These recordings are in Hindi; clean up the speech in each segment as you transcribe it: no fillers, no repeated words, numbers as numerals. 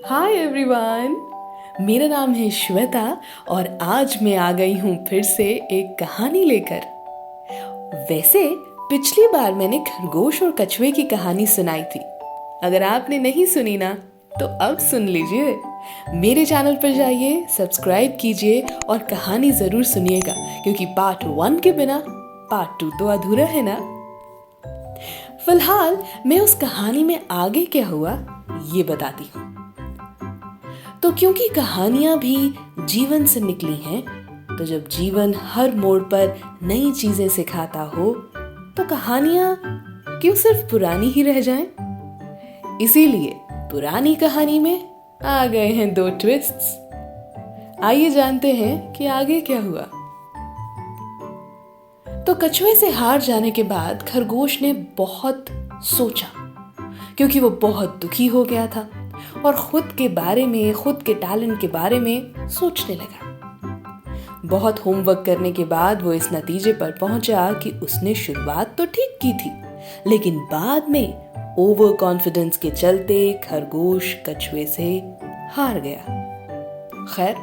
हाय एवरीवन, मेरा नाम है श्वेता और आज मैं आ गई हूँ फिर से एक कहानी लेकर। वैसे पिछली बार मैंने खरगोश और कछुए की कहानी सुनाई थी। अगर आपने नहीं सुनी ना तो अब सुन लीजिए। मेरे चैनल पर जाइए, सब्सक्राइब कीजिए और कहानी ज़रूर सुनिएगा, क्योंकि पार्ट 1 के बिना पार्ट 2 तो अधूरा है ना। फिलहाल मैं उस कहानी में आगे क्या हुआ ये बताती हूँ। तो क्योंकि कहानियां भी जीवन से निकली हैं, तो जब जीवन हर मोड़ पर नई चीजें सिखाता हो तो कहानियां क्यों सिर्फ पुरानी ही रह जाएं? इसीलिए पुरानी कहानी में आ गए हैं 2 ट्विस्ट्स। आइए जानते हैं कि आगे क्या हुआ। तो कछुए से हार जाने के बाद खरगोश ने बहुत सोचा, क्योंकि वो बहुत दुखी हो गया था और खुद के बारे में, खुद के टैलेंट के बारे में सोचने लगा। बहुत होमवर्क करने के बाद वो इस नतीजे पर पहुंचा कि उसने शुरुआत तो ठीक की थी, लेकिन बाद में ओवर कॉन्फिडेंस के चलते खरगोश कछुए से हार गया। खैर,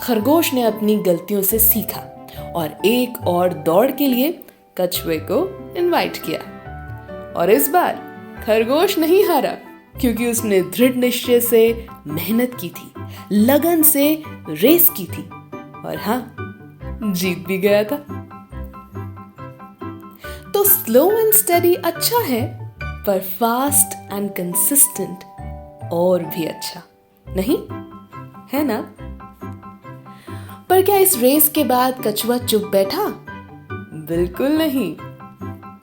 खरगोश ने अपनी गलतियों से सीखा और एक और दौड़ के लिए कछुए को इनवाइट किया। और इस बार खरगोश नहीं हारा, क्योंकि उसने दृढ़ निश्चय से मेहनत की थी, लगन से रेस की थी और हाँ, जीत भी गया था। तो स्लो एंड स्टेडी अच्छा है, पर फास्ट एंड कंसिस्टेंट और भी अच्छा, नहीं है ना? पर क्या इस रेस के बाद कछुआ चुप बैठा? बिल्कुल नहीं।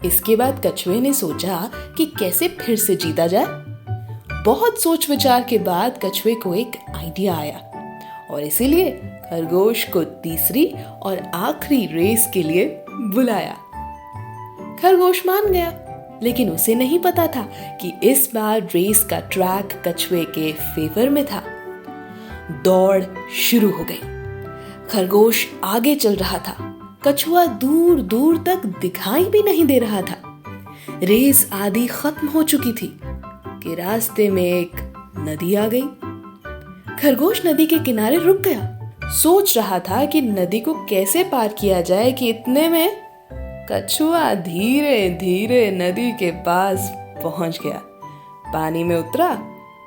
इसके बाद कछुए ने सोचा कि कैसे फिर से जीता जाए। बहुत सोच विचार के बाद कछुए को एक आइडिया आया और इसीलिए खरगोश को तीसरी और आखिरी रेस के लिए बुलाया। खरगोश मान गया, लेकिन उसे नहीं पता था कि इस बार रेस का ट्रैक कछुए के फेवर में था। दौड़ शुरू हो गई। खरगोश आगे चल रहा था, कछुआ दूर दूर तक दिखाई भी नहीं दे रहा था। रेस आधी खत्म हो चुकी थी कि रास्ते में एक नदी आ गई। खरगोश नदी के किनारे रुक गया, सोच रहा था कि नदी को कैसे पार किया जाए कि इतने में कछुआ धीरे धीरे नदी के पास पहुंच गया। पानी में उतरा,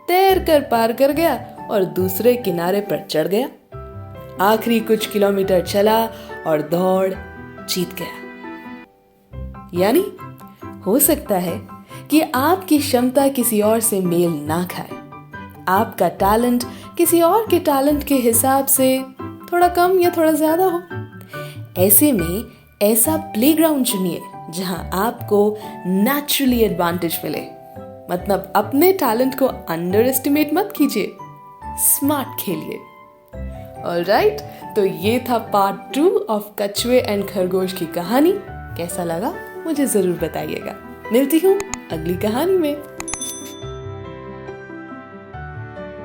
तैर कर पार कर गया और दूसरे किनारे पर चढ़ गया। आखिरी कुछ किलोमीटर चला और दौड़ जीत गया। यानी हो सकता है कि आपकी क्षमता किसी और से मेल ना खाए, आपका टैलेंट किसी और के टैलेंट के हिसाब से थोड़ा कम या थोड़ा ज्यादा हो। ऐसे में ऐसा प्लेग्राउंड चुनिए जहां आपको नेचुरली एडवांटेज मिले। मतलब अपने टैलेंट को अंडर एस्टिमेट मत कीजिए, स्मार्ट खेलिए। ऑलराइट, तो ये था पार्ट 2 ऑफ कछुए एंड खरगोश की कहानी। कैसा लगा मुझे जरूर बताइएगा। मिलती हूँ अगली कहानी में।